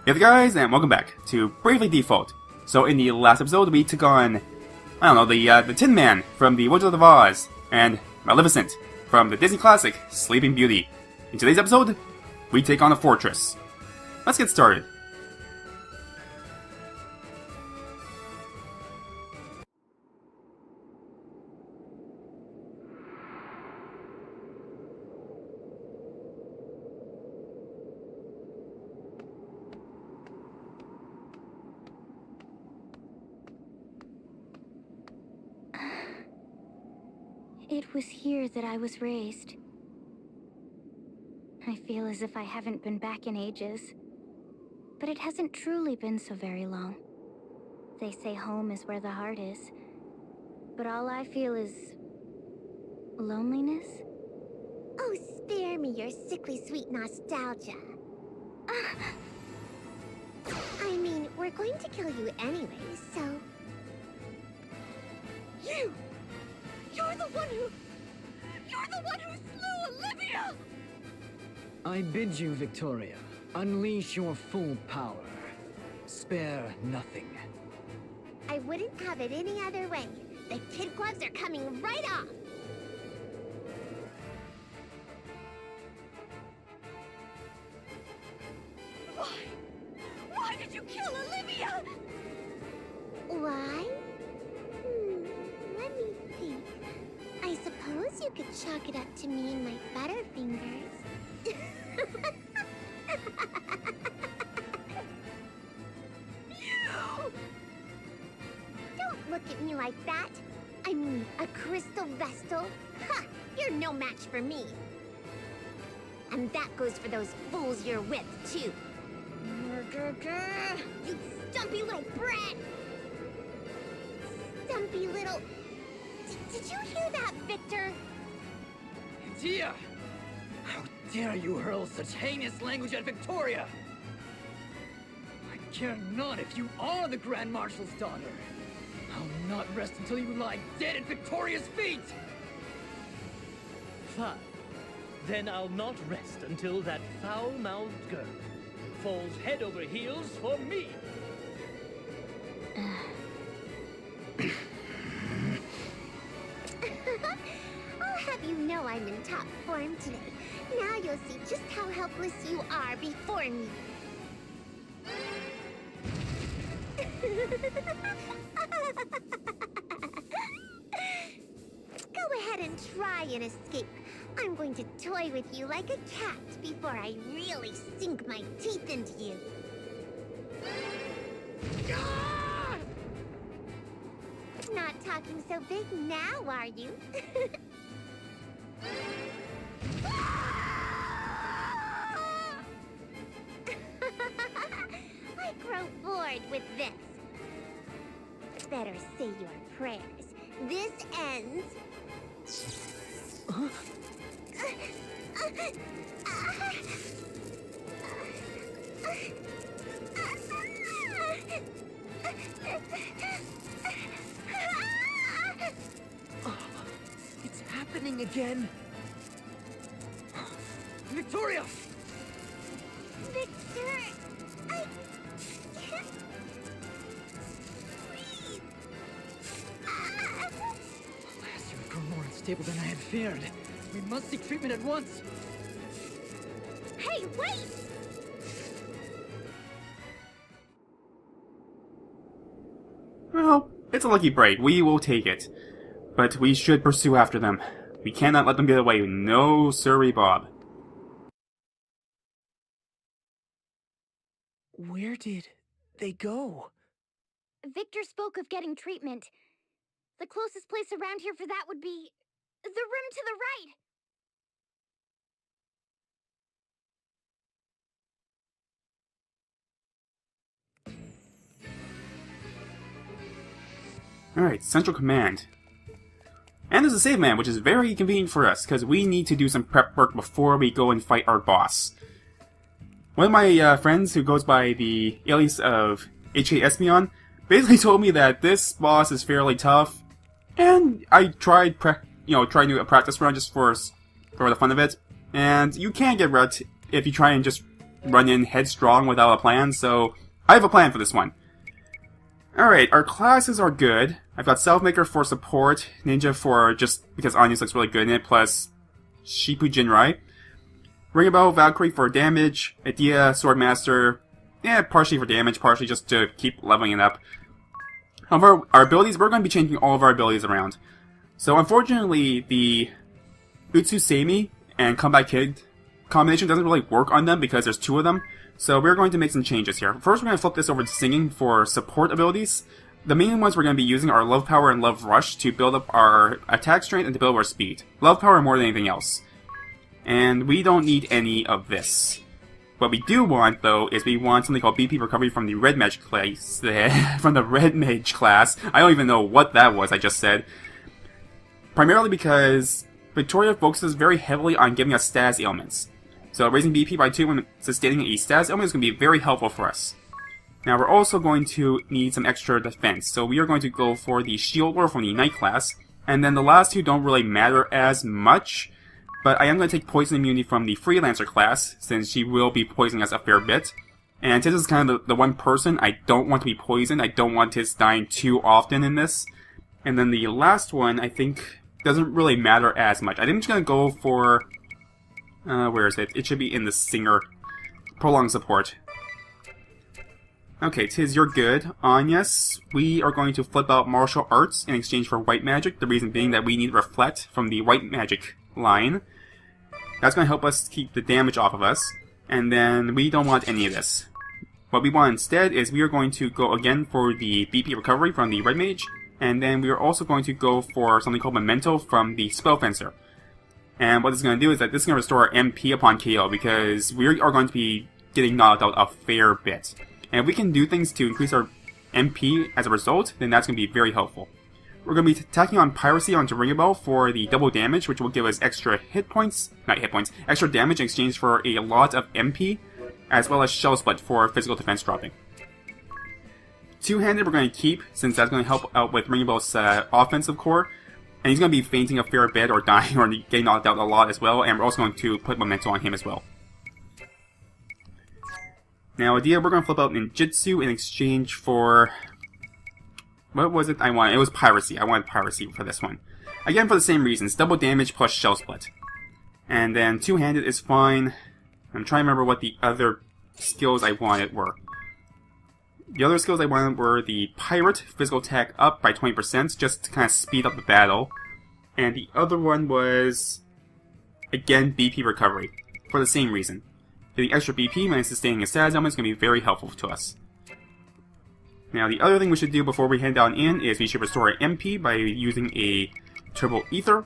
Hey there guys, and welcome back to Bravely Default. So in the last episode, we took on, the Tin Man from the Wizard of Oz, and Maleficent from the Disney classic, Sleeping Beauty. In today's episode, we take on a fortress. Let's get started. It was here that I was raised. I feel as if I haven't been back in ages. But it hasn't truly been so very long. They say home is where the heart is. But all I feel is... loneliness? Oh, spare me your sickly sweet nostalgia. I mean, we're going to kill you anyway, so... You're the one who slew Olivia! I bid you, Victoria, unleash your full power. Spare nothing. I wouldn't have it any other way. The kid gloves are coming right off. Why did you kill Olivia? Why? Let me think. I suppose you could chalk it up to me and my butterfingers. Don't look at me like that. I mean, a crystal vestal? Ha! You're no match for me. And that goes for those fools you're with, too. You stumpy little brat! Stumpy little... Did you hear that, Victor? Dia! How dare you hurl such heinous language at Victoria! I care not if you are the Grand Marshal's daughter. I'll not rest until you lie dead at Victoria's feet! Fine. Then I'll not rest until that foul-mouthed girl falls head over heels for me. I'll have you know I'm in top form today. Now you'll see just how helpless you are before me. Go ahead and try and escape. I'm going to toy with you like a cat before I really sink my teeth into you. Not talking so big now, are you? I grow bored with this. Better say your prayers. This ends... Huh? It's happening again! Victoria! Victor, I can't breathe. Alas, you've grown more unstable than I had feared. We must seek treatment at once. Hey, wait! Well, it's a lucky break. We will take it. But we should pursue after them. We cannot let them get away. No sirree, Bob. Where did they go? Victor spoke of getting treatment. The closest place around here for that would be... the room to the right! Alright, Central Command. And there's a save man, which is very convenient for us, because we need to do some prep work before we go and fight our boss. One of my friends, who goes by the alias of HK Espeon, basically told me that this boss is fairly tough, and I tried trying to do a practice run just for the fun of it, and you can get wrecked if you try and just run in headstrong without a plan, so I have a plan for this one. Alright, our classes are good. I've got Selfmaker for support, Ninja for just because Agnès looks really good in it, plus Shipu Jinrai. Ringabout, Valkyrie for damage, Idea, Swordmaster, partially for damage, partially just to keep leveling it up. However, our abilities, we're going to be changing all of our abilities around. So unfortunately, the Utsusemi and Comeback Kid combination doesn't really work on them because there's two of them. So we're going to make some changes here. First, we're going to flip this over to Singing for support abilities. The main ones we're going to be using are Love Power and Love Rush to build up our attack strength and to build up our speed. Love Power more than anything else. And we don't need any of this. What we do want, though, is we want something called BP Recovery from the Red Mage class. From the Red Mage class. I don't even know what that was, I just said. Primarily because Victoria focuses very heavily on giving us status ailments. So raising BP by 2 when sustaining a status ailment is going to be very helpful for us. Now we're also going to need some extra defense. So we are going to go for the Shield Lord from the Knight class. And then the last two don't really matter as much. But I am going to take Poison Immunity from the Freelancer class, since she will be poisoning us a fair bit. And Tiz is kind of the one person I don't want to be poisoned. I don't want Tiz dying too often in this. And then the last one, I think, doesn't really matter as much. I think I'm just going to go for... where is it? It should be in the Singer. Prolonged support. Okay, Tiz, you're good. Agnès, we are going to flip out Martial Arts in exchange for White Magic. The reason being that we need Reflect from the White Magic line. That's going to help us keep the damage off of us. And then we don't want any of this. What we want instead is we are going to go again for the BP Recovery from the Red Mage. And then we are also going to go for something called Memento from the Spell Fencer. And what this is going to do is that this is going to restore our MP upon KO, because we are going to be getting knocked out a fair bit. And if we can do things to increase our MP as a result, then that's going to be very helpful. We're going to be tacking on Piracy onto Ringabel for the double damage, which will give us extra hit points, extra damage in exchange for a lot of MP, as well as Shell Split for physical defense dropping. Two-handed we're going to keep, since that's going to help out with Ringabel's offensive core. And he's going to be fainting a fair bit, or dying, or getting knocked out a lot as well, and we're also going to put Memento on him as well. Now, Idea, we're going to flip out Ninjutsu in exchange for... What was it I wanted? It was Piracy. I wanted Piracy for this one. Again, for the same reasons. Double damage plus Shell Split. And then two-handed is fine. I'm trying to remember what the other skills I wanted were. The other skills I wanted were the Pirate, physical attack up by 20%, just to kind of speed up the battle. And the other one was, again, BP Recovery, for the same reason. Getting extra BP when sustaining a status element is going to be very helpful to us. Now, the other thing we should do before we head down in is we should restore our MP by using a Turbo Ether.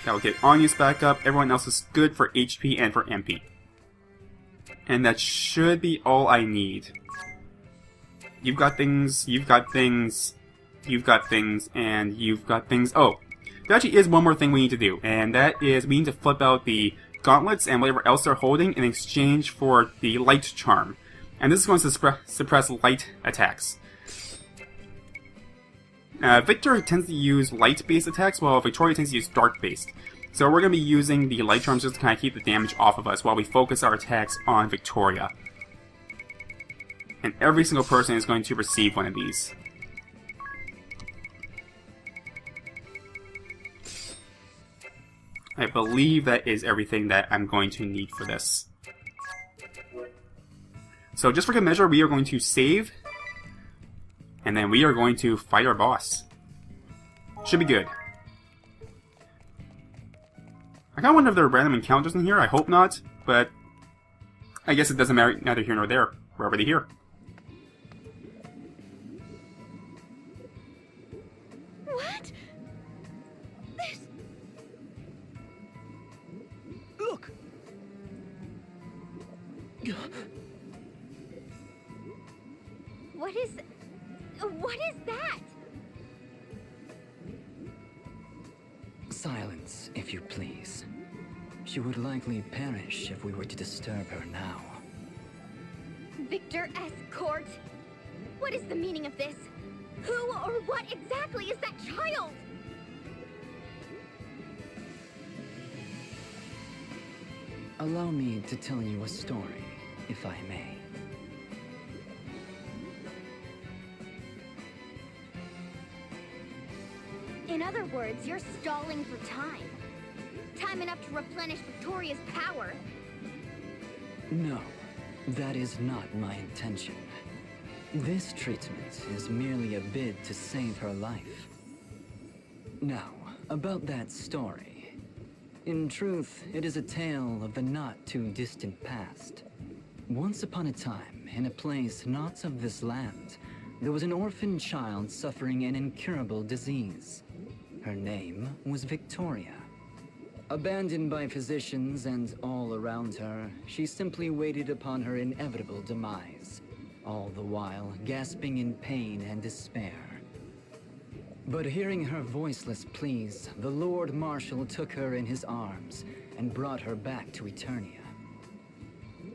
That will get Agnès back up. Everyone else is good for HP and for MP. And that should be all I need. You've got things, you've got things, you've got things, and you've got things. Oh, there actually is one more thing we need to do, and that is we need to flip out the gauntlets and whatever else they're holding in exchange for the Light Charm. And this is going to suppress light attacks. Victor tends to use light-based attacks, while Victoria tends to use dark-based. So we're going to be using the Light Charms just to kind of keep the damage off of us while we focus our attacks on Victoria. And every single person is going to receive one of these. I believe that is everything that I'm going to need for this. So just for good measure, we are going to save. And then we are going to fight our boss. Should be good. I kind of wonder if there are random encounters in here. I hope not. But I guess it doesn't matter, neither here nor there. We're already here. What? This... Look! What is that? Silence, if you please. She would likely perish if we were to disturb her now. Victor S. Court? What is the meaning of this? Who or what exactly is that child? Allow me to tell you a story. if I may. In other words, you're stalling for time. Time enough to replenish Victoria's power. No, that is not my intention. This treatment is merely a bid to save her life. Now, about that story. In truth, it is a tale of the not-too-distant past. Once upon a time, in a place not of this land, there was an orphan child suffering an incurable disease. Her name was Victoria. Abandoned by physicians and all around her, she simply waited upon her inevitable demise, all the while gasping in pain and despair. But hearing her voiceless pleas, the Lord Marshal took her in his arms and brought her back to Eternia.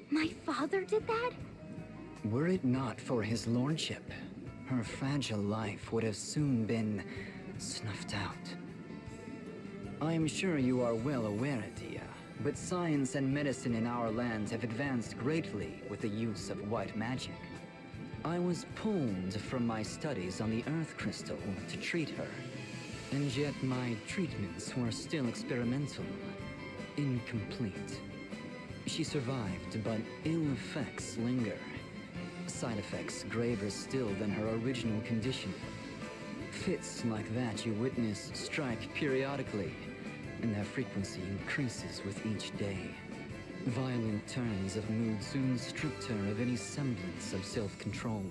My father did that? Were it not for his lordship, her fragile life would have soon been snuffed out. I am sure you are well aware, Adia, but science and medicine in our lands have advanced greatly with the use of white magic. I was pulled from my studies on the Earth Crystal to treat her, and yet my treatments were still experimental, incomplete. She survived, but ill effects linger. Side effects graver still than her original condition. Fits like that you witness strike periodically, and their frequency increases with each day. Violent turns of mood soon stripped her of any semblance of self-control.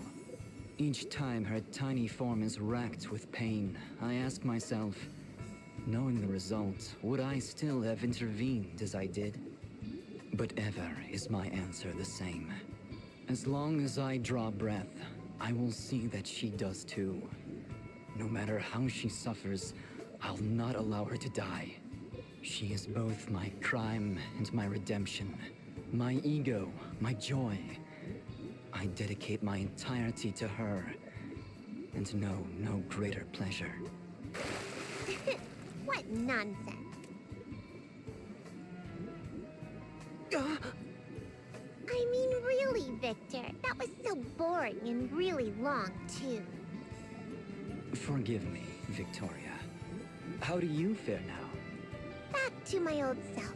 Each time her tiny form is racked with pain, I ask myself, knowing the result, would I still have intervened as I did? But ever is my answer the same. As long as I draw breath, I will see that she does too. No matter how she suffers, I'll not allow her to die. She is both my crime and my redemption. My ego, my joy. I dedicate my entirety to her, and know no greater pleasure. What nonsense. I mean, really, Victor. That was so boring and really long, too. Forgive me, Victoria. How do you fare now? Back to my old self.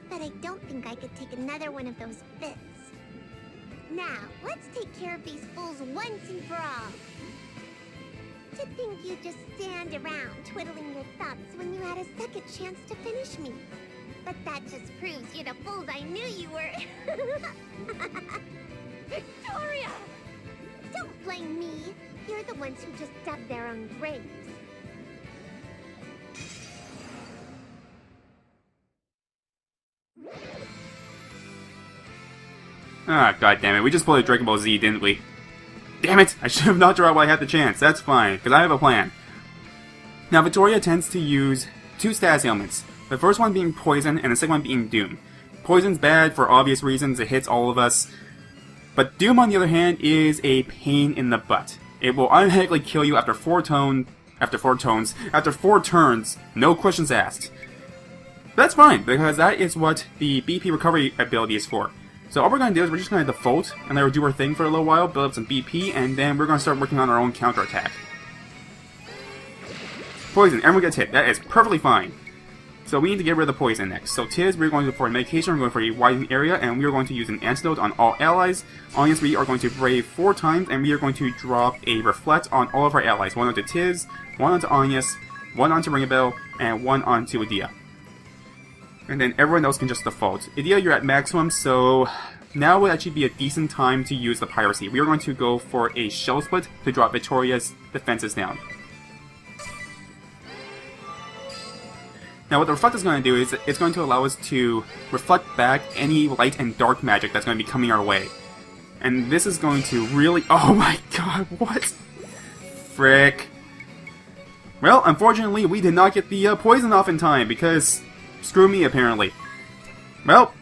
But I don't think I could take another one of those fits. Now, let's take care of these fools once and for all. To think you'd just stand around twiddling your thumbs when you had a second chance to finish me. But that just proves you're the fools I knew you were. Victoria! Don't blame me. You're the ones who just dug their own graves. Ah, goddammit, we just played Dragon Ball Z, didn't we? Damn it! I should have knocked her out while I had the chance. That's fine, because I have a plan. Now, Victoria tends to use two status ailments. The first one being poison, and the second one being doom. Poison's bad for obvious reasons, it hits all of us. But doom, on the other hand, is a pain in the butt. It will automatically kill you after four turns, no questions asked. That's fine, because that is what the BP recovery ability is for. So all we're going to do is we're just going to default and let her do her thing for a little while, build up some BP, and then we're going to start working on our own counterattack. Poison, everyone gets hit. That is perfectly fine. So we need to get rid of the poison next. So Tiz, we're going to go for a medication, we're going for a widening area, and we are going to use an antidote on all allies. Agnès, we are going to brave 4 times, and we are going to drop a reflect on all of our allies. 1 onto Tiz, 1 onto Agnès, 1 onto Ringabel, and 1 onto Adia. And then everyone else can just default. Adia, you're at maximum, so now would actually be a decent time to use the piracy. We are going to go for a shell split to drop Victoria's defenses down. Now what the reflect is going to do is it's going to allow us to reflect back any light and dark magic that's going to be coming our way. And this is going to really... Oh my god, what? Frick. Well, unfortunately, we did not get the poison off in time, because... Screw me, apparently. Well,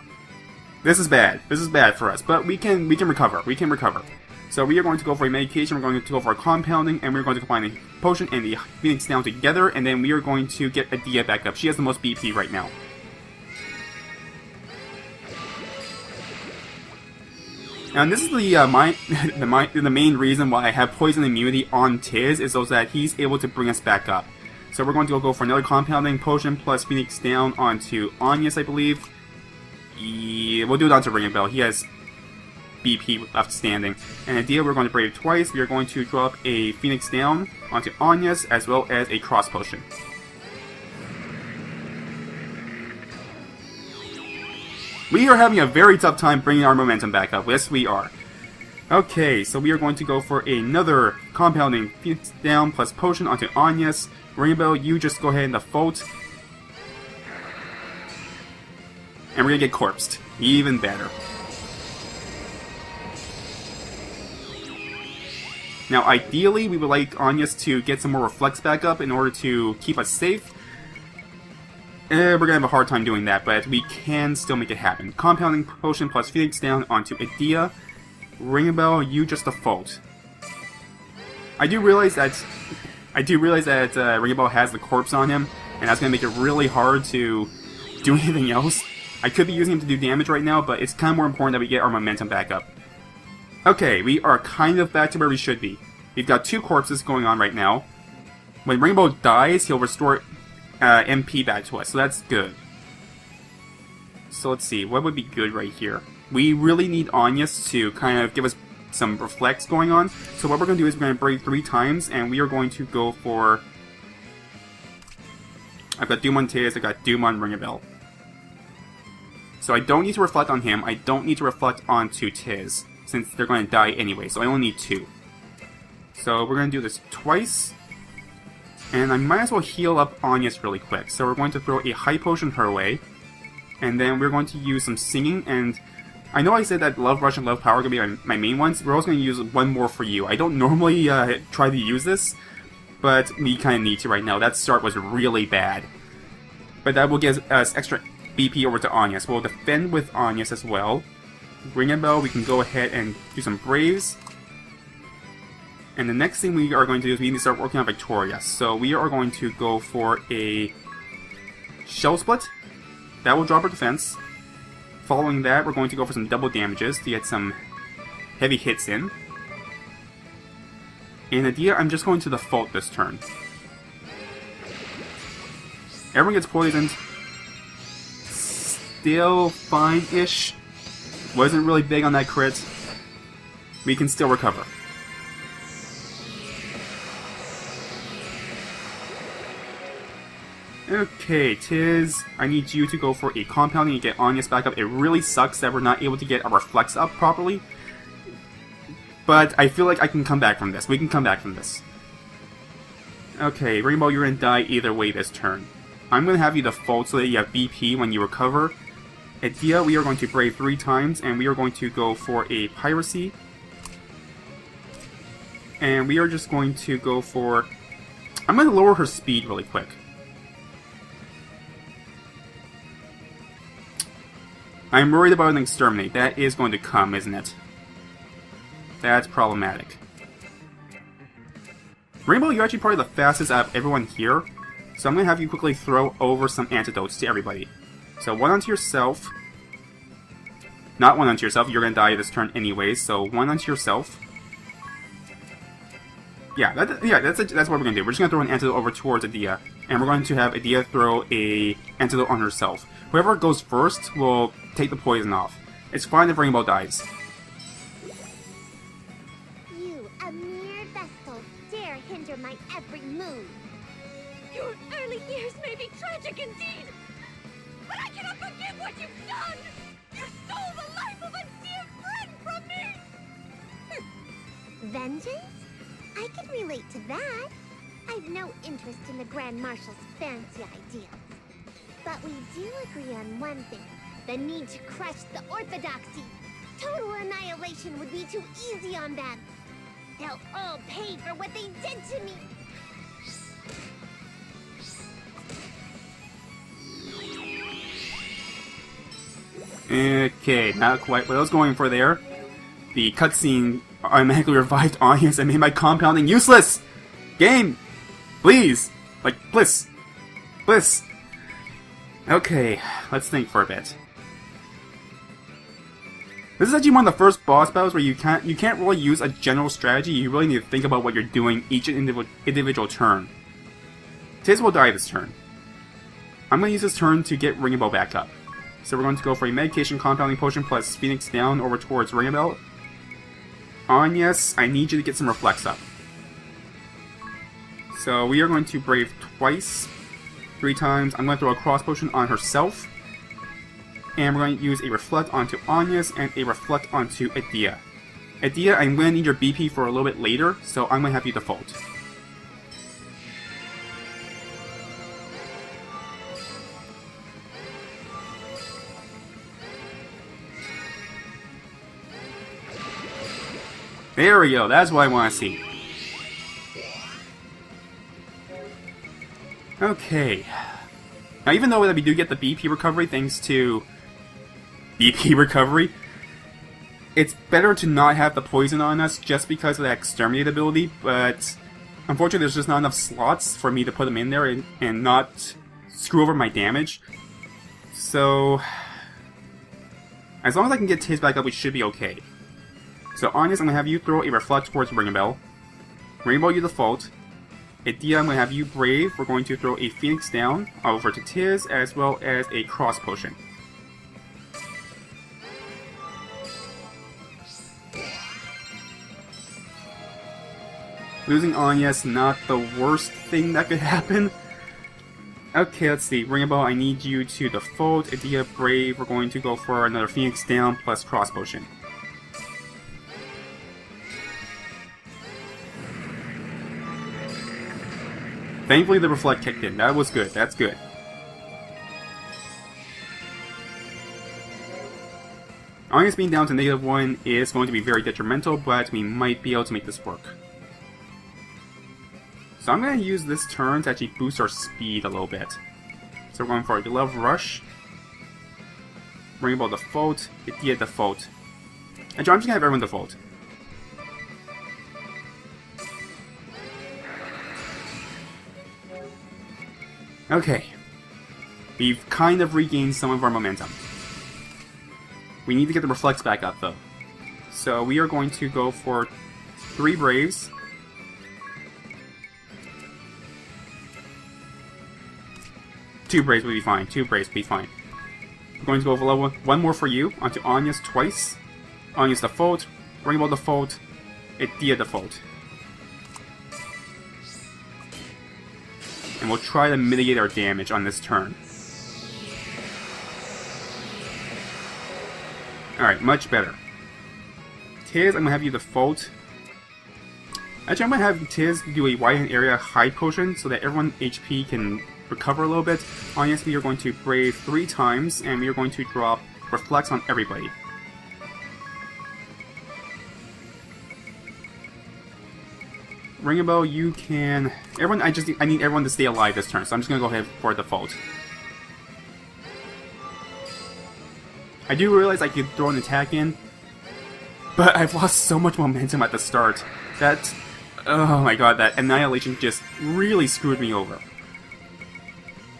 this is bad. This is bad for us, but we can recover. We can recover. So we are going to go for a medication, we're going to go for a compounding, and we're going to combine the potion and the Phoenix down together, and then we are going to get Adia back up. She has the most BP right now. And this is the main reason why I have poison immunity on Tiz, is so that he's able to bring us back up. So we're going to go for another compounding potion plus Phoenix down onto Agnès, I believe. Yeah, we'll do it onto Ring Bell. He has BP left standing. And Idea, we're going to brave twice. We are going to drop a Phoenix down onto Agnès, as well as a cross potion. We are having a very tough time bringing our momentum back up. Yes, we are. Okay, so we are going to go for another compounding Phoenix down plus potion onto Agnès. Rainbow, you just go ahead and default. And we're gonna get corpsed. Even better. Now, ideally, we would like Agnès to get some more reflex back up in order to keep us safe. We're gonna have a hard time doing that, but we can still make it happen. Compounding potion plus Phoenix down onto Idea. Ring a bell, you just default. I do realize that Ring a bell has the corpse on him, and that's gonna make it really hard to do anything else. I could be using him to do damage right now, but it's kind of more important that we get our momentum back up. Okay, we are kind of back to where we should be. We've got 2 corpses going on right now. When Rainbow dies, he'll restore MP back to us, so that's good. So let's see, what would be good right here? We really need Agnès to kind of give us some reflex going on. So what we're going to do is we're going to brave 3 times, and we are going to go for... I've got Doom on Tiz, I've got Doom on Ring a Bell. So I don't need to reflect on him, I don't need to reflect onto Tiz, since they're going to die anyway, so I only need 2. So we're going to do this twice. And I might as well heal up Agnès really quick. So we're going to throw a high potion her way. And then we're going to use some singing. And I know I said that Love Rush and Love Power are going to be my main ones. We're also going to use one more for you. I don't normally try to use this, but we kind of need to right now. That start was really bad. But that will give us extra BP over to Agnès. We'll defend with Agnès as well. Ring a bell, we can go ahead and do some Braves. And the next thing we are going to do is we need to start working on Victoria. So we are going to go for a Shell Split. That will drop our defense. Following that, we're going to go for some double damages to get some heavy hits in. And Idea, I'm just going to default this turn. Everyone gets poisoned. Still fine-ish. Wasn't really big on that crit. We can still recover. Okay, Tiz, I need you to go for a compounding and get Agnès back up. It really sucks that we're not able to get our reflex up properly. But I feel like I can come back from this. We can come back from this. Okay, Rainbow, you're gonna die either way this turn. I'm gonna have you default so that you have BP when you recover. Idea, we are going to brave 3 times, and we are going to go for a Piracy. And we are just going to go for... I'm going to lower her speed really quick. I'm worried about an Exterminate. That is going to come, isn't it? That's problematic. Rainbow, you're actually probably the fastest out of everyone here. So I'm going to have you quickly throw over some antidotes to everybody. So 1 onto yourself. Not 1 onto yourself, you're going to die this turn anyways, so 1 onto yourself. Yeah, that's what we're going to do. We're just going to throw an antidote over towards Idea, and we're going to have Idea throw a antidote on herself. Whoever goes first will take the poison off. It's fine if Rainbow dies. You, a mere vestal, dare hinder my every move. Your early years may be tragic indeed, but I cannot forgive what you've done! You stole the life of a dear friend from me! Vengeance? I can relate to that. I've no interest in the Grand Marshal's fancy ideas. But we do agree on one thing. The need to crush the Orthodoxy. Total annihilation would be too easy on them. They'll all pay for what they did to me. Okay, not quite what I was going for there. The cutscene automatically revived Agnès and made my compounding useless! Game! Please! Like, bliss! Bliss! Okay, let's think for a bit. This is actually one of the first boss battles where you can't really use a general strategy. You really need to think about what you're doing each individual turn. Tiz will die this turn. I'm going to use this turn to get Ringabel back up. So we're going to go for a medication compounding potion plus Phoenix down over towards Ringabel. Agnès, I need you to get some reflex up. So we are going to brave twice, 3 times. I'm going to throw a cross potion on herself. And we're going to use a reflect onto Agnès and a reflect onto Adia. Adia, I'm going to need your BP for a little bit later, so I'm going to have you default. There we go, that's what I want to see. Okay. Now even though we do get the BP recovery thanks to BP recovery, it's better to not have the poison on us just because of that exterminate ability, but unfortunately there's just not enough slots for me to put them in there and not screw over my damage. So as long as I can get Tiz back up, we should be okay. So Agnès, I'm going to have you throw a reflect towards Ringabel. Ringabel, you default. Adia, I'm going to have you brave. We're going to throw a Phoenix down over to Tiz, as well as a cross potion. Losing Agnès, not the worst thing that could happen. Okay, let's see. Ringabel, I need you to default. Adia, brave. We're going to go for another Phoenix down plus cross potion. Thankfully the reflect kicked in. That was good. That's good. Agnès being down to -1 is going to be very detrimental, but we might be able to make this work. So I'm going to use this turn to actually boost our speed a little bit. So we're going for a Glove Rush. Ringabel default. Adia default. Actually, I'm just going to have everyone default. Okay, we've kind of regained some of our momentum. We need to get the reflex back up though. So we are going to go for 3 Braves. Two Braves will be fine, 2 Braves will be fine. We're going to go for level 1 more for you, onto Agnès twice. Agnès default, Ringabel default, Adia default. And we'll try to mitigate our damage on this turn. Alright, much better. Tiz, I'm going to have you default. Actually, I'm going to have Tiz do a widen area hide potion so that everyone HP can recover a little bit. Agnès, we are going to brave 3 times, and we are going to drop reflex on everybody. Ringabel, you can... Everyone, I need everyone to stay alive this turn, so I'm just going to go ahead for default. I do realize I could throw an attack in, but I've lost so much momentum at the start. That... Oh my god, that Annihilation just really screwed me over.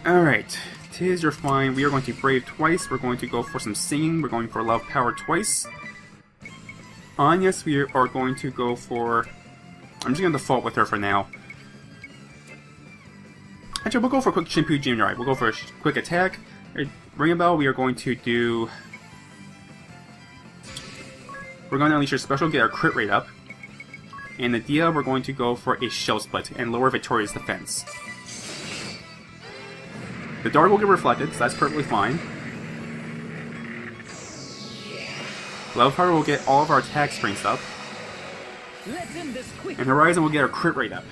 Alright, Tiz, you're fine. We are going to Brave twice. We're going to go for some Singing. We're going for Love Power twice. Agnès, we are going to go for... I'm just going to default with her for now. Actually, we'll go for Quick Shampoo Junior. We'll go for a Quick Attack. Ringabel, we are going to do... We're going to unleash our special, get our crit rate up. And Adia, we're going to go for a Shell Split and lower Victoria's defense. The dart will get reflected, so that's perfectly fine. Love Power will get all of our attack strengths up. And Horizon will get our crit rate up.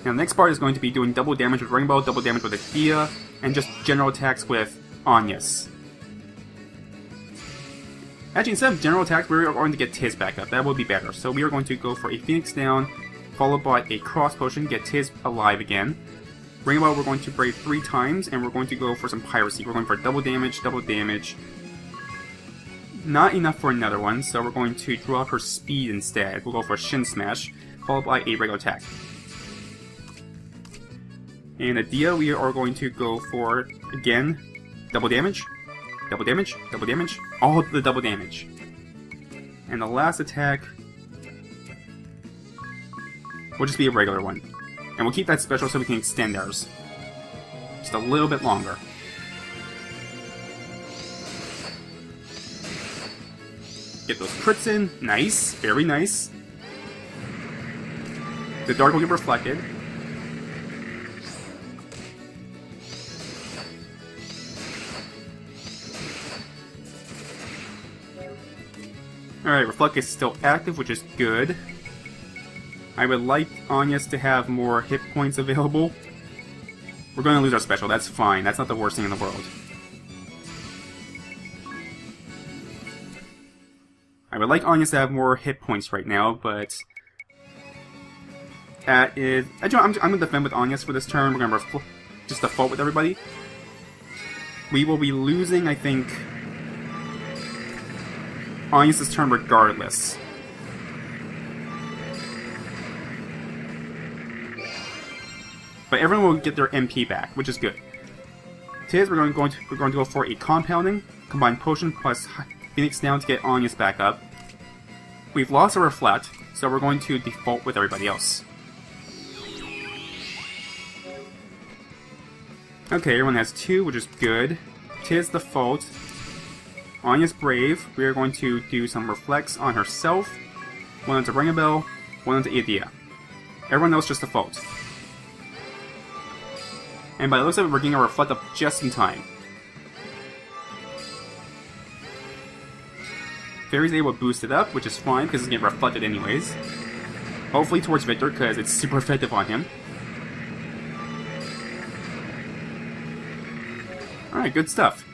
Now the next part is going to be doing double damage with Rainbow, double damage with Adia, and just general attacks with Agnès. Actually, instead of general attacks, we are going to get Tiz back up. That will be better. So we are going to go for a Phoenix down, followed by a Cross Potion, get Tiz alive again. Rainbow, we're going to Brave 3 times, and we're going to go for some Piracy. We're going for double damage, double damage. Not enough for another one, so we're going to drop her speed instead. We'll go for a Shin Smash, followed by a regular attack. And Adia, we are going to go for, again, double damage, double damage, double damage, all of the double damage. And the last attack will just be a regular one. And we'll keep that special so we can extend ours just a little bit longer. Get those crits in. Nice. Very nice. The dark will get reflected. Alright, Reflect is still active, which is good. I would like Agnès to have more hit points available. We're going to lose our special, that's fine. That's not the worst thing in the world. I would like Agnès to have more hit points right now, but... I'm going to defend with Agnès for this turn. We're going to just default with everybody. We will be losing, I think, Agnès' turn regardless. But everyone will get their MP back, which is good. Tiz, we're going to go for a compounding, combined potion plus Phoenix down to get Agnès back up. We've lost our Reflect, so we're going to default with everybody else. Okay, everyone has 2, which is good. Tiz default. Agnès Brave, we are going to do some reflects on herself. One onto Ring a Bell, one onto Adia. Everyone else just default. And by the looks of it, we're getting our reflect up just in time. Fairy's able to boost it up, which is fine because it's getting reflected anyways. Hopefully towards Victor because it's super effective on him. Alright, good stuff.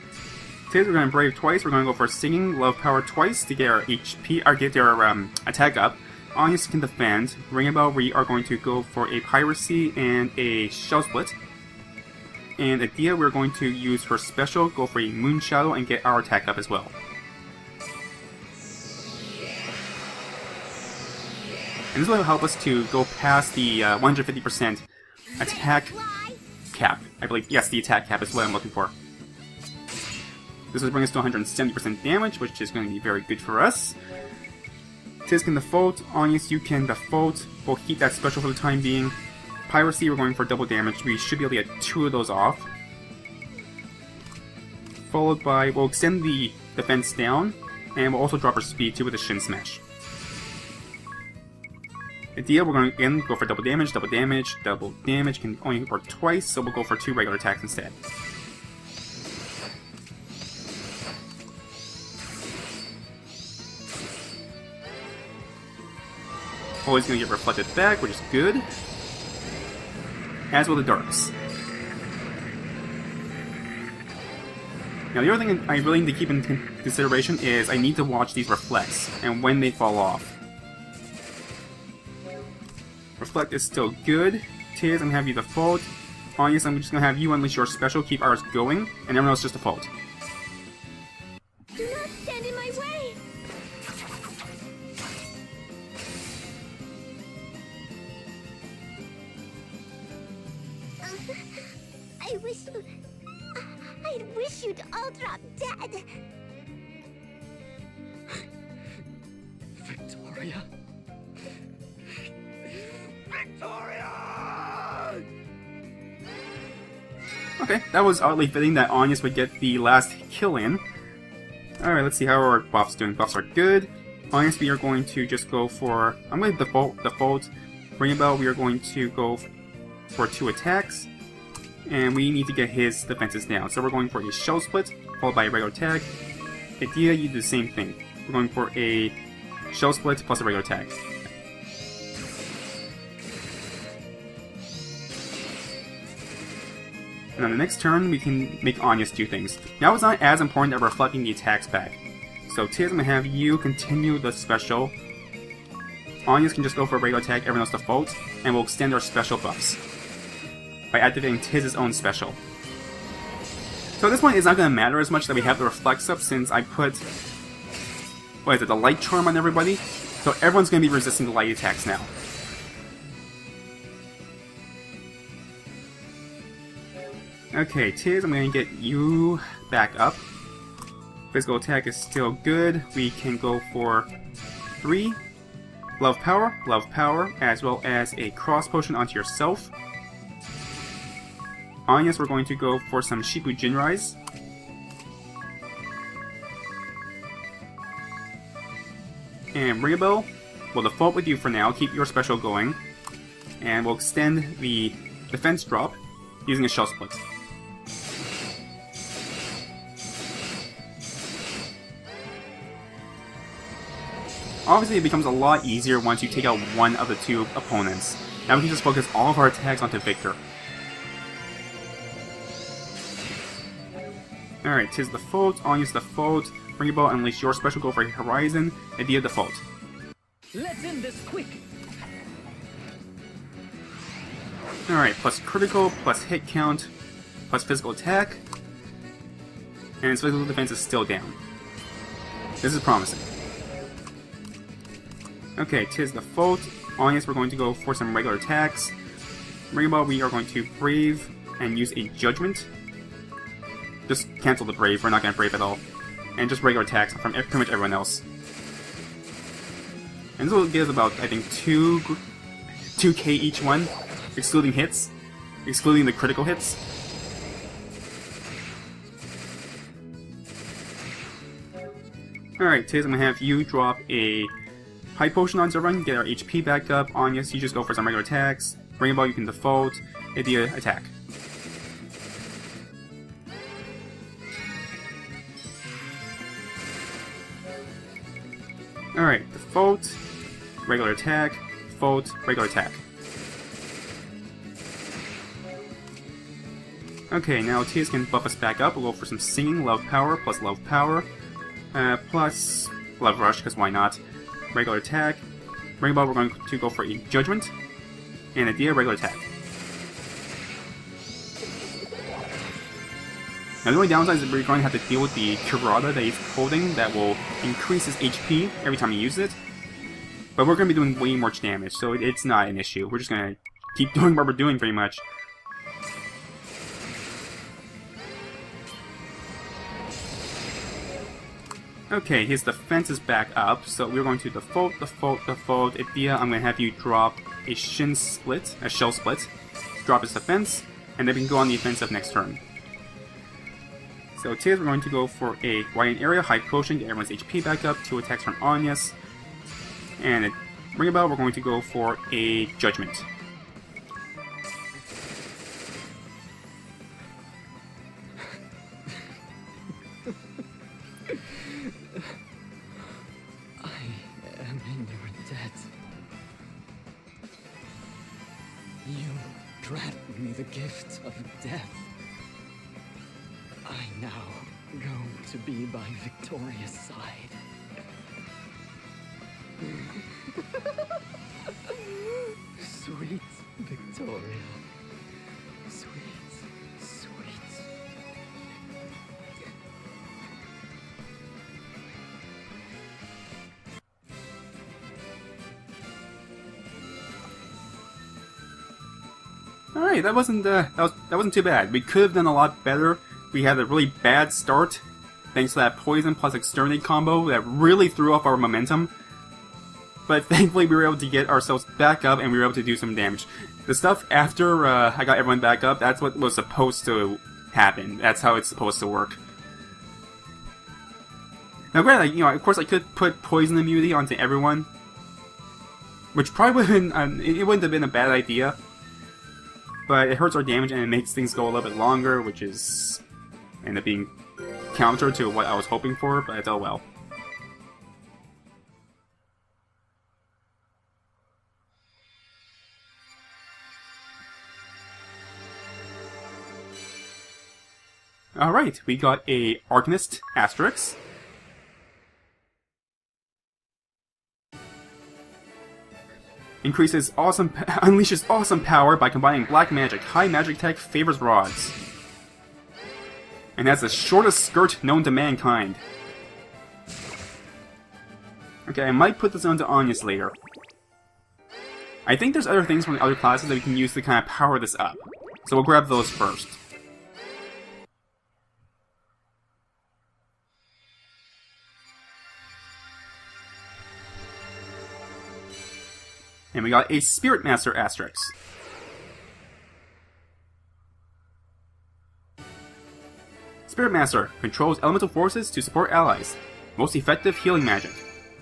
Today we're going to Brave twice. We're going to go for Singing, Love Power twice to get our HP, or get our attack up. Agnès can defend. Ring a Bell, we are going to go for a Piracy and a Shell Split. And Adia, we're going to use her special, go for a Moon Shadow, and get our attack up as well. And this will help us to go past the 150% attack cap. I believe, yes, the attack cap is what I'm looking for. This will bring us to 170% damage, which is going to be very good for us. Tiz can default. Agnès, you can default. We'll keep that special for the time being. Piracy, we're going for double damage. We should be able to get 2 of those off. Followed by, we'll extend the defense down, and we'll also drop our speed too with a Shin Smash. Adia, we're going to again go for double damage, double damage, double damage. Can only work twice, so we'll go for 2 regular attacks instead. Always going to get reflected back, which is good. As will the darks. Now the other thing I really need to keep in consideration is I need to watch these reflects and when they fall off. Reflect is still good. Tiz, I'm going to have you default. Agnès, I'm just going to have you unleash your special, keep ours going, and everyone else just default. Do not stand in my way! I wish you'd all drop dead. Victoria? Victoria! Okay, that was oddly fitting that Agnès would get the last kill in. Alright, let's see how our buffs doing. Buffs are good. Agnès, we are going to just go for... I'm going to default. Ring a Bell, we are going to go for 2 attacks. And we need to get his defenses down. So we're going for a Shell Split, followed by a regular attack. Adia, you do the same thing. We're going for a Shell Split plus a regular attack. And on the next turn, we can make Agnès do things. Now it's not as important that we're reflecting the attacks back. So Tiz, I'm going to have you continue the special. Agnès can just go for a regular attack, everyone else default, and we'll extend our special buffs by activating Tiz's own special. So at this point, it's not going to matter as much that we have the reflects up since I put, what is it, the light charm on everybody? So everyone's going to be resisting the light attacks now. Okay, Tiz, I'm gonna get you back up. Physical attack is still good. We can go for 3. Love power, as well as a cross potion onto yourself. Agnès, we're going to go for some Shipu Jinrais. And Ringabel, we'll default with you for now, keep your special going. And we'll extend the defense drop using a shell split. Obviously, it becomes a lot easier once you take out one of the 2 opponents. Now we can just focus all of our attacks onto Victor. Alright, Tiz default, Agnès default, Ringabel, unleash your special, go for Horizon, Idea default. Let's end this quick. Alright, plus critical, plus hit count, plus physical attack, and its physical defense is still down. This is promising. Okay, Tiz default. Agnès, we're going to go for some regular attacks. Ringabel, we are going to Brave and use a Judgment. Just cancel the Brave, we're not going to Brave at all. And just regular attacks from pretty much everyone else. And this will give us about, I think, 2k each one, excluding hits. Excluding the critical hits. Alright, Tiz, I'm going to have you drop a High Potion on Zerun, get our HP back up. Agnès, you just go for some regular attacks. Ringabel, you can default. Idea, attack. Alright, default, regular attack, default, regular attack. Okay, now Tiz can buff us back up. We'll go for some Singing, Love Power, plus Love Power, plus Love Rush, because why not? Regular attack. Ringabel, we're going to go for a Judgment, and Idea, regular attack. Now the only downside is that we're going to have to deal with the Kurata that he's holding that will increase his HP every time he uses it. But we're going to be doing way more damage, so it's not an issue. We're just going to keep doing what we're doing pretty much. Okay, his defense is back up, so we're going to default. Idea, I'm going to have you drop a Shell Split. Drop his defense, and then we can go on the offensive next turn. So Tiz, we're going to go for a Widen Area, High Potion, get everyone's HP back up, 2 attacks from Agnès. And at Ringabel, we're going to go for a Judgment. I am in your debt. You granted me the gift of death. I now go to be by Victoria's side. Sweet Victoria. Sweet, sweet. Alright, that wasn't too bad. We could have done a lot better. We had a really bad start, thanks to that Poison plus Exterminate combo that really threw off our momentum. But thankfully we were able to get ourselves back up and we were able to do some damage. The stuff after I got everyone back up, that's what was supposed to happen. That's how it's supposed to work. Now granted, of course I could put Poison immunity onto everyone, which probably would have been, it wouldn't have been a bad idea. But it hurts our damage and it makes things go a little bit longer, which is end up being counter to what I was hoping for, but oh well. Alright, we got a Arcanist Asterix. Increases unleashes awesome power by combining black magic. High magic tech favors rods. And that's the shortest skirt known to mankind. Okay, I might put this onto Agnès later. I think there's other things from the other classes that we can use to kind of power this up. So we'll grab those first. And we got a Spirit Master asterisk. Spirit Master controls elemental forces to support allies. Most effective healing magic.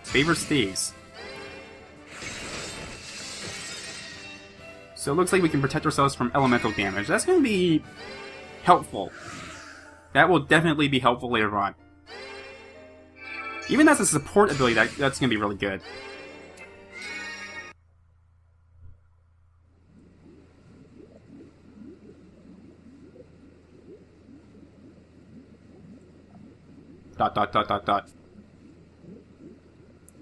Favors stays. So it looks like we can protect ourselves from elemental damage. That's going to be helpful. That will definitely be helpful later on. Even as a support ability, that's going to be really good. Dot dot dot dot dot.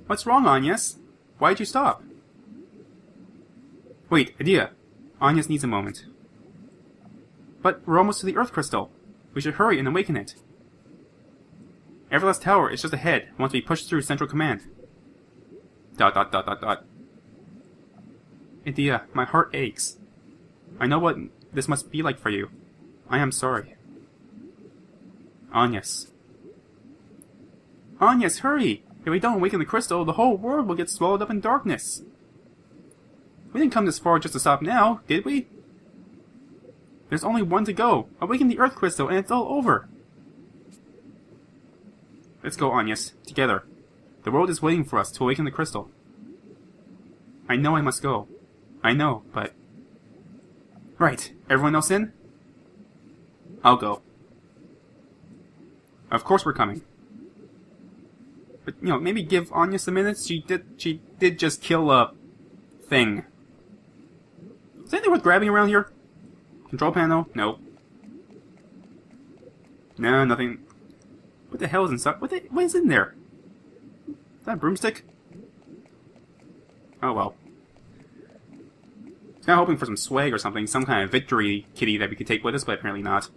What's wrong, Agnès? Why'd you stop? Wait, idea. Agnès needs a moment. But we're almost to the Earth Crystal. We should hurry and awaken it. Everlast Tower is just ahead once we push through Central Command. Dot dot dot dot dot. Idea, my heart aches. I know what this must be like for you. I am sorry. Agnès. Agnès, hurry! If we don't awaken the crystal, the whole world will get swallowed up in darkness. We didn't come this far just to stop now, did we? There's only one to go. Awaken the Earth Crystal and it's all over. Let's go, Agnès. Together. The world is waiting for us to awaken the crystal. I know I must go. I know, but... Right. Everyone else in? I'll go. Of course we're coming. But, you know, maybe give Agnès a minute. She did just kill a... thing. Is anything worth grabbing around here? Control panel? No. No, nothing. What the hell is inside? What is in there? Is that a broomstick? Oh well. I was kind of hoping for some swag or something, some kind of victory kitty that we could take with us, but apparently not.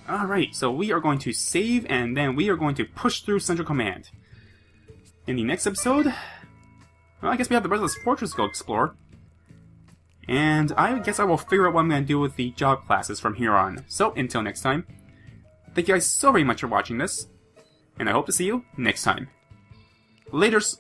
Alright, so we are going to save, and then we are going to push through Central Command. In the next episode, well, I guess we have the rest of this fortress to go explore. And I guess I will figure out what I'm going to do with the job classes from here on. So, until next time, thank you guys so very much for watching this, and I hope to see you next time. Laters!